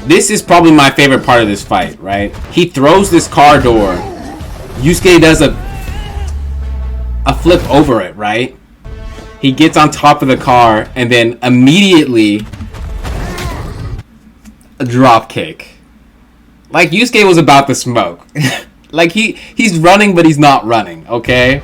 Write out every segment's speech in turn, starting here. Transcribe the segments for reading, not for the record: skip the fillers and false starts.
This is probably my favorite part of this fight, right? He throws this car door. Yusuke does a flip over it, right? He gets on top of the car and then immediately a drop kick. Like Yusuke was about to smoke. Like he's running, but he's not running, okay?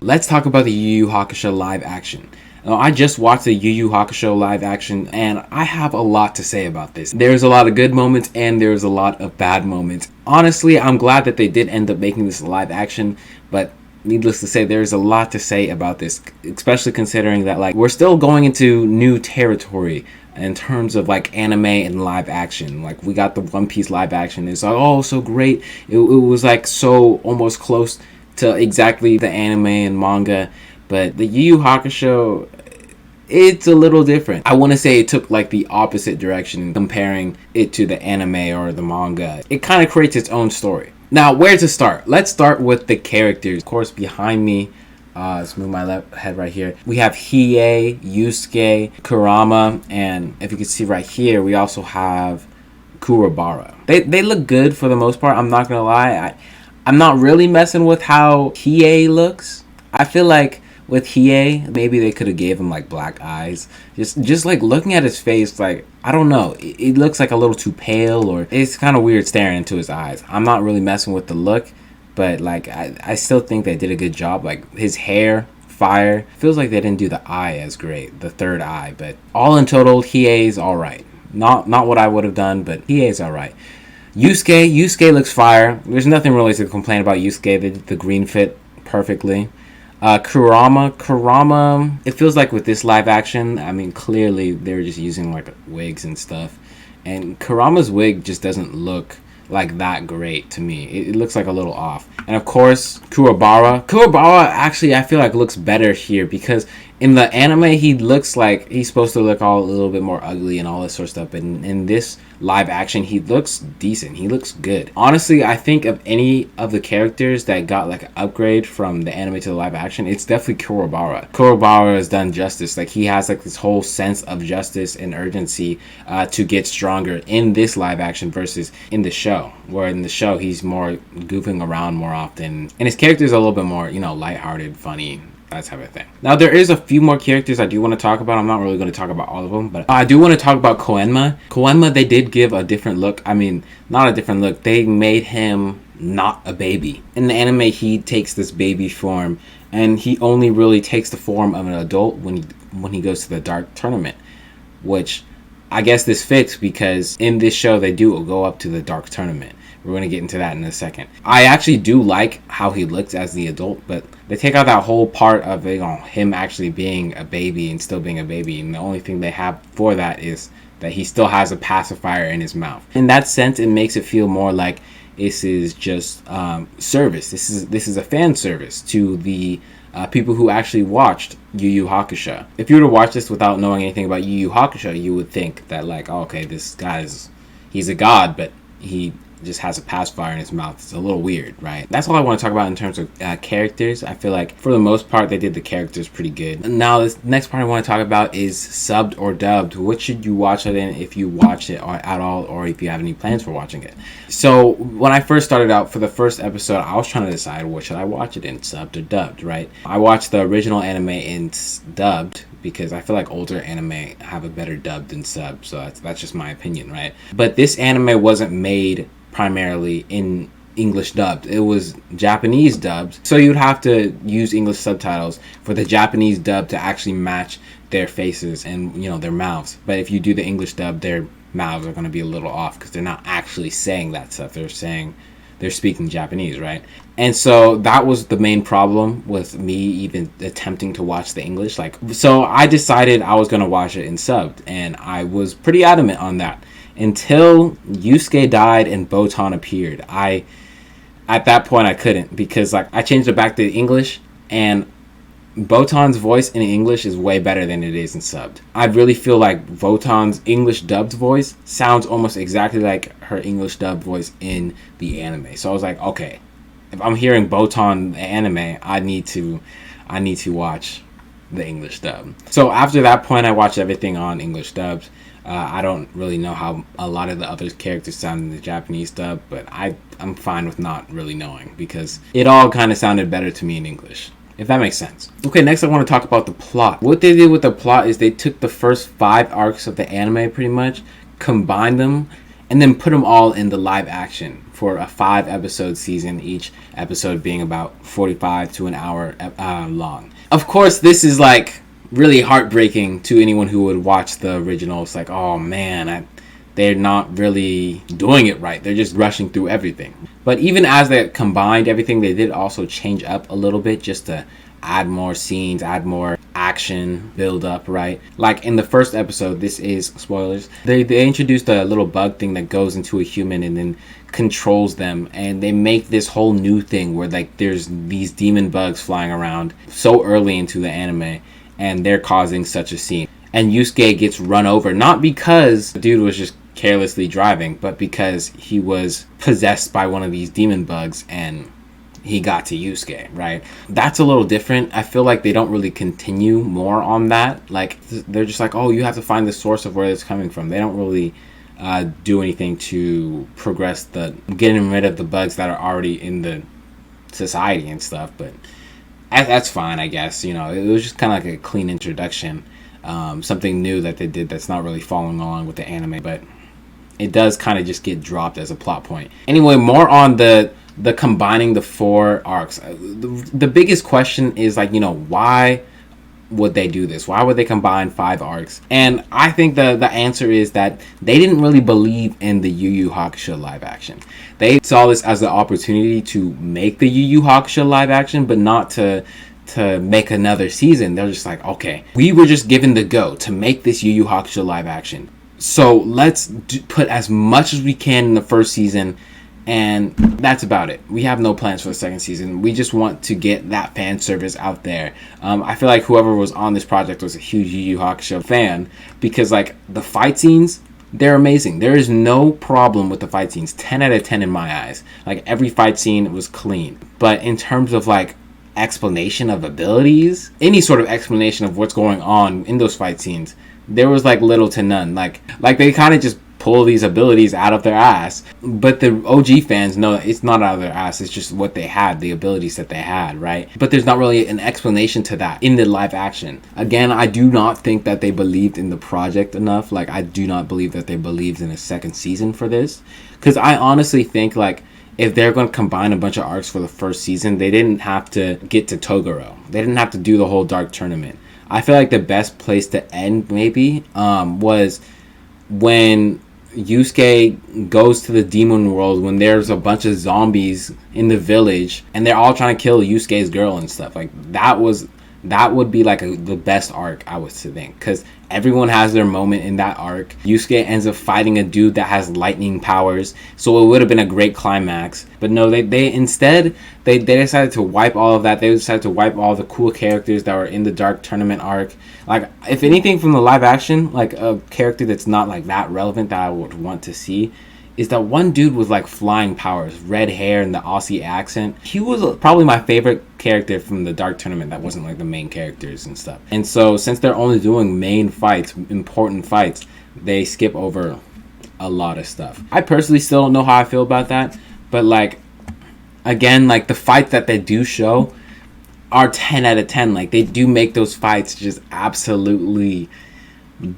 Let's talk about the YuYu Hakusho Live Action. Now, I just watched the YuYu Hakusho Live Action, and I have a lot to say about this. There's a lot of good moments, and there's a lot of bad moments. Honestly, I'm glad that they did end up making this live action, but needless to say, there's a lot to say about this, especially considering that, like, we're still going into new territory in terms of, like, anime and live action. Like, we got the One Piece live action. It's like, oh, so great. It was, like, so almost close to exactly the anime and manga, but the Yu Yu Hakusho, it's a little different. I want to say it took like the opposite direction comparing it to the anime or the manga. It kind of creates its own story. Now, where to start? Let's start with the characters. Of course, behind me, let's move my left head right here. We have Hiei, Yusuke, Kurama, and if you can see right here, we also have Kuwabara. They look good for the most part. I'm not gonna lie. I'm not really messing with how Hiei looks. I feel like with Hiei, maybe they could have gave him like black eyes. Just like looking at his face, like, I don't know. It looks like a little too pale, or it's kind of weird staring into his eyes. I'm not really messing with the look, but like I still think they did a good job. Like his hair, fire. Feels like they didn't do the eye as great, the third eye. But all in total, Hiei's alright. Not what I would have done, but Hiei's alright. Yusuke looks fire. There's nothing really to complain about Yusuke. They did the green fit perfectly. Kurama, it feels like with this live action, I mean, clearly they were just using like wigs and stuff. And Kurama's wig just doesn't look like that great to me. It looks like a little off. And of course, Kuwabara actually I feel like looks better here, because in the anime he looks like he's supposed to look all a little bit more ugly and all this sort of stuff, but in this live action he looks decent. He looks good. Honestly, I think of any of the characters that got like an upgrade from the anime to the live action, it's definitely Kuwabara. Kuwabara has done justice. Like he has like this whole sense of justice and urgency to get stronger in this live action versus in the show, where in the show he's more goofing around more often, and his character is a little bit more, you know, lighthearted, funny, that type of thing. Now, there is a few more characters I do want to talk about. I'm not really going to talk about all of them, but I do want to talk about Koenma. They did give a different look. I mean, not a different look. They made him not a baby. In the anime, he takes this baby form, and he only really takes the form of an adult when he goes to the Dark Tournament, which I guess this fits because in this show, they do go up to the Dark Tournament. We're going to get into that in a second. I actually do like how he looks as the adult, but they take out that whole part of it, him actually being a baby and still being a baby. And the only thing they have for that is that he still has a pacifier in his mouth. In that sense, it makes it feel more like this is just service. This is a fan service to the people who actually watched Yu Yu Hakusho. If you were to watch this without knowing anything about Yu Yu Hakusho, you would think that like, oh, okay, this guy he's a god, but he just has a pacifier in his mouth. It's a little weird, right? That's all I want to talk about in terms of characters. I feel like for the most part they did the characters pretty good. Now this next part I want to talk about is subbed or dubbed. What should you watch it in if you watched it at all, or if you have any plans for watching it? So when I first started out for the first episode, I was trying to decide what should I watch it in, subbed or dubbed, right? I watched the original anime in dubbed because I feel like older anime have a better dub than sub, so that's just my opinion, right? But this anime wasn't made primarily in English dubbed. It was Japanese dubbed, so you'd have to use English subtitles for the Japanese dub to actually match their faces and, you know, their mouths. But if you do the English dub, their mouths are going to be a little off because they're not actually saying that stuff. They're speaking Japanese, right? And so that was the main problem with me even attempting to watch the English. So I decided I was going to watch it in subbed, and I was pretty adamant on that until Yusuke died and Botan appeared. At that point I couldn't, because like I changed it back to English, and Botan's voice in English is way better than it is in subbed. I really feel like Botan's English dubbed voice sounds almost exactly like her English dubbed voice in the anime. So I was like, okay, if I'm hearing Botan the anime, I need to watch the English dub. So after that point, I watched everything on English dubs. I don't really know how a lot of the other characters sound in the Japanese dub, but I'm fine with not really knowing because it all kind of sounded better to me in English, if that makes sense. Okay, next I want to talk about the plot. What they did with the plot is they took the first 5 arcs of the anime pretty much, combined them, and then put them all in the live action for a 5-episode season, each episode being about 45 to an hour long. Of course, this is like really heartbreaking to anyone who would watch the original. It's like, oh man, they're not really doing it right. They're just rushing through everything. But even as they combined everything, they did also change up a little bit just to add more scenes, add more action, build up, right? Like in the first episode, this is spoilers, they introduced a little bug thing that goes into a human and then controls them, and they make this whole new thing where like there's these demon bugs flying around so early into the anime, and they're causing such a scene. And Yusuke gets run over, not because the dude was just carelessly driving, but because he was possessed by one of these demon bugs and he got to Yusuke, right? That's a little different. I feel like they don't really continue more on that. Like, they're just like, oh, you have to find the source of where it's coming from. They don't really do anything to progress the getting rid of the bugs that are already in the society and stuff, but that's fine, I guess. You know, it was just kind of like a clean introduction, something new that they did that's not really following along with the anime, but it does kind of just get dropped as a plot point. Anyway, more on the combining the 4 arcs. The biggest question is, like, you know, why would they do this? Why would they combine 5 arcs? And I think the answer is that they didn't really believe in the YuYu Hakusho live action. They saw this as the opportunity to make the YuYu Hakusho live action, but not to make another season. They're just like, okay, we were just given the go to make this YuYu Hakusho live action, so let's put as much as we can in the first season, and that's about it. We have no plans for the second season. We just want to get that fan service out there. I feel like whoever was on this project was a huge Yu Yu Hakusho fan, because like the fight scenes, they're amazing. There is no problem with the fight scenes. 10 out of 10 in my eyes. Like, every fight scene was clean. But in terms of like explanation of abilities, any sort of explanation of what's going on in those fight scenes, there was like little to none. Like they kind of just pull these abilities out of their ass, but the OG fans know it's not out of their ass. It's just what they had, the abilities that they had, right? But there's not really an explanation to that in the live action. Again, I do not think that they believed in the project enough. Like, I do not believe that they believed in a second season for this, because I honestly think, like, if they're going to combine a bunch of arcs for the first season, they didn't have to get to Toguro. They didn't have to do the whole Dark Tournament. I feel like the best place to end maybe was when Yusuke goes to the demon world, when there's a bunch of zombies in the village and they're all trying to kill Yusuke's girl and stuff. Like, that would be like the best arc, I would think, because everyone has their moment in that arc. Yusuke ends up fighting a dude that has lightning powers, so it would have been a great climax. But no, they instead decided to wipe all of that. They decided to wipe all the cool characters that were in the Dark Tournament arc. Like, if anything from the live action, like a character that's not like that relevant that I would want to see, is that one dude with like flying powers, red hair and the Aussie accent. He was probably my favorite character from the Dark Tournament that wasn't like the main characters and stuff. And so since they're only doing main fights, important fights, they skip over a lot of stuff. I personally still don't know how I feel about that, but like, again, like the fights that they do show are 10 out of 10. Like, they do make those fights just absolutely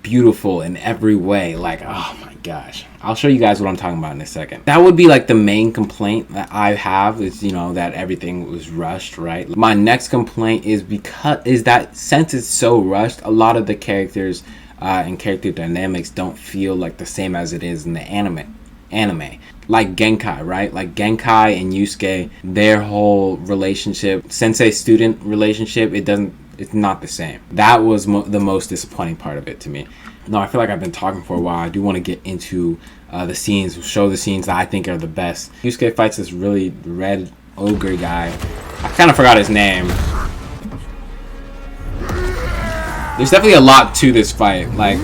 beautiful in every way. Like, oh my gosh, I'll show you guys what I'm talking about in a second. That would be like the main complaint that I have, is, you know, that everything was rushed, right? My next complaint is that since it's so rushed, a lot of the characters and character dynamics don't feel like the same as it is in the anime. Like Genkai, right? Like Genkai and Yusuke, their whole relationship, sensei-student relationship, it's not the same. That was the most disappointing part of it to me. No, I feel like I've been talking for a while. I do want to get into the scenes, show the scenes that I think are the best. Yusuke fights this really red ogre guy. I kind of forgot his name. There's definitely a lot to this fight. Like,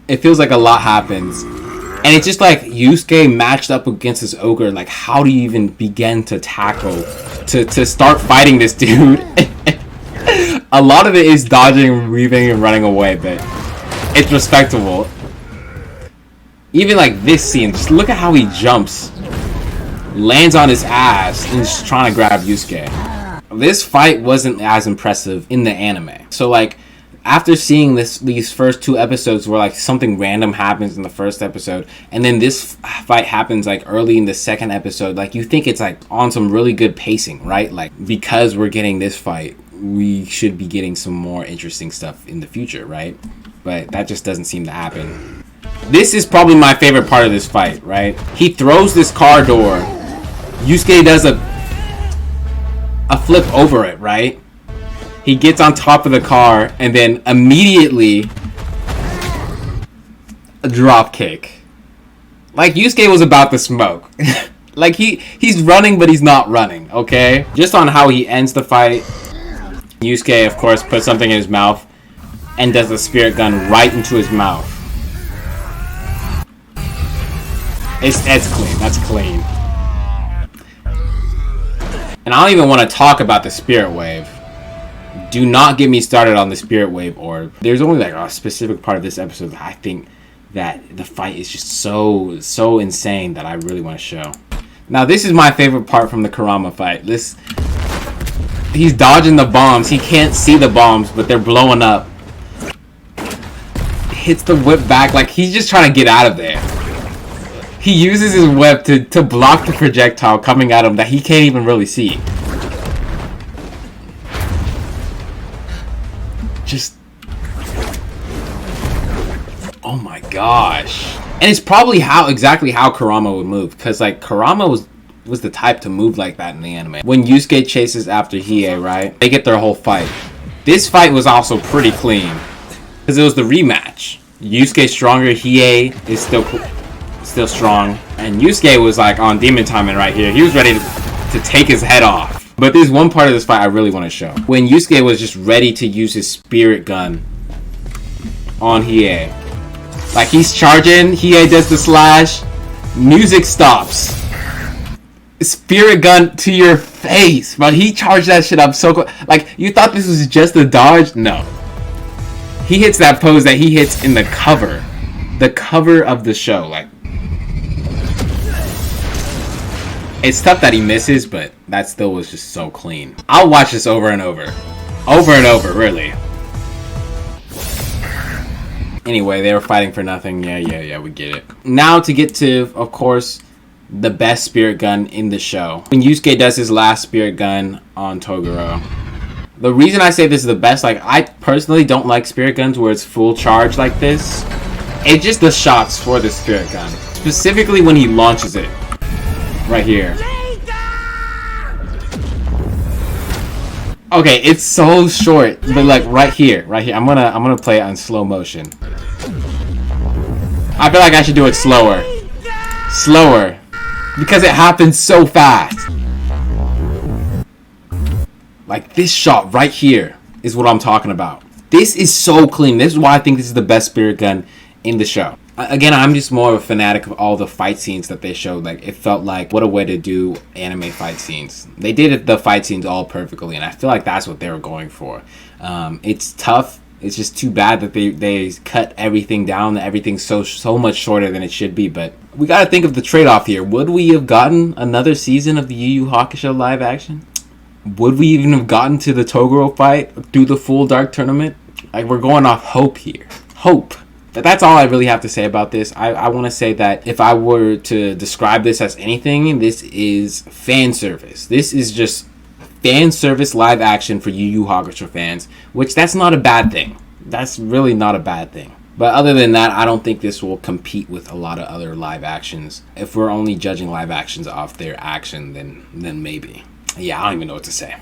it feels like a lot happens. And it's just like Yusuke matched up against this ogre. Like, how do you even begin to tackle, to start fighting this dude? A lot of it is dodging, weaving, and running away, but it's respectable. Even like this scene, just look at how he jumps, lands on his ass, and is trying to grab Yusuke. This fight wasn't as impressive in the anime. So like, after seeing these first 2 episodes where like something random happens in the first episode, and then this fight happens like early in the second episode, like you think it's like on some really good pacing, right? Like, because we're getting this fight, we should be getting some more interesting stuff in the future, right? But that just doesn't seem to happen. This is probably my favorite part of this fight, right? He throws this car door. Yusuke does a flip over it, right? He gets on top of the car and then immediately a drop kick. Like, Yusuke was about to smoke. Like, he's running, but he's not running, okay? Just on how he ends the fight, Yusuke, of course, puts something in his mouth and does the spirit gun right into his mouth. That's clean. That's clean. And I don't even want to talk about the spirit wave. Do not get me started on the spirit wave orb. There's only like a specific part of this episode that I think that the fight is just so insane that I really want to show. Now this is my favorite part from the Kurama fight. He's dodging the bombs. He can't see the bombs, but they're blowing up. Hits the whip back like he's just trying to get out of there. He uses his whip to block the projectile coming at him that he can't even really see. Just, oh my gosh. And it's probably exactly how Kurama would move, because like Kurama was the type to move like that in the anime. When Yusuke chases after Hiei, right, they get their whole fight. This fight was also pretty clean because it was the rematch. Yusuke's stronger, Hiei is still strong, and Yusuke was like on demon timing right here. He was ready to take his head off. But there's one part of this fight I really want to show. When Yusuke was just ready to use his spirit gun on Hiei. Like, he's charging, Hiei does the slash, music stops. Spirit gun to your face. But he charged that shit up so quick. Like, you thought this was just a dodge? No. He hits that pose that he hits in the cover. The cover of the show. Like, it's tough that he misses, but that still was just so clean. I'll watch this over and over. Over and over, really. Anyway, they were fighting for nothing. Yeah, we get it. Now to get to, of course, the best spirit gun in the show. When Yusuke does his last spirit gun on Toguro. The reason I say this is the best, like, I personally don't like spirit guns where it's full charge like this. It's just the shots for the spirit gun. Specifically when he launches it. Right here. Okay, it's so short, but like right here. I'm gonna play it on slow motion. I feel like I should do it slower, because it happens so fast. Like this shot right here is what I'm talking about. This is so clean. This is why I think this is the best spirit gun in the show. Again, I'm just more of a fanatic of all the fight scenes that they showed. Like, it felt like, what a way to do anime fight scenes. They did the fight scenes all perfectly, and I feel like that's what they were going for. It's tough. It's just too bad that they cut everything down. Everything's so much shorter than it should be. But we got to think of the trade-off here. Would we have gotten another season of the YuYu Hakusho live action? Would we even have gotten to the Toguro fight through the full Dark Tournament? Like, we're going off hope here. Hope. But that's all I really have to say about this. I want to say that if I were to describe this as anything, this is fan service. This is just fan service live action for YuYu Hakusho fans, which that's not a bad thing. That's really not a bad thing. But other than that, I don't think this will compete with a lot of other live actions. If we're only judging live actions off their action, then maybe. Yeah, I don't even know what to say.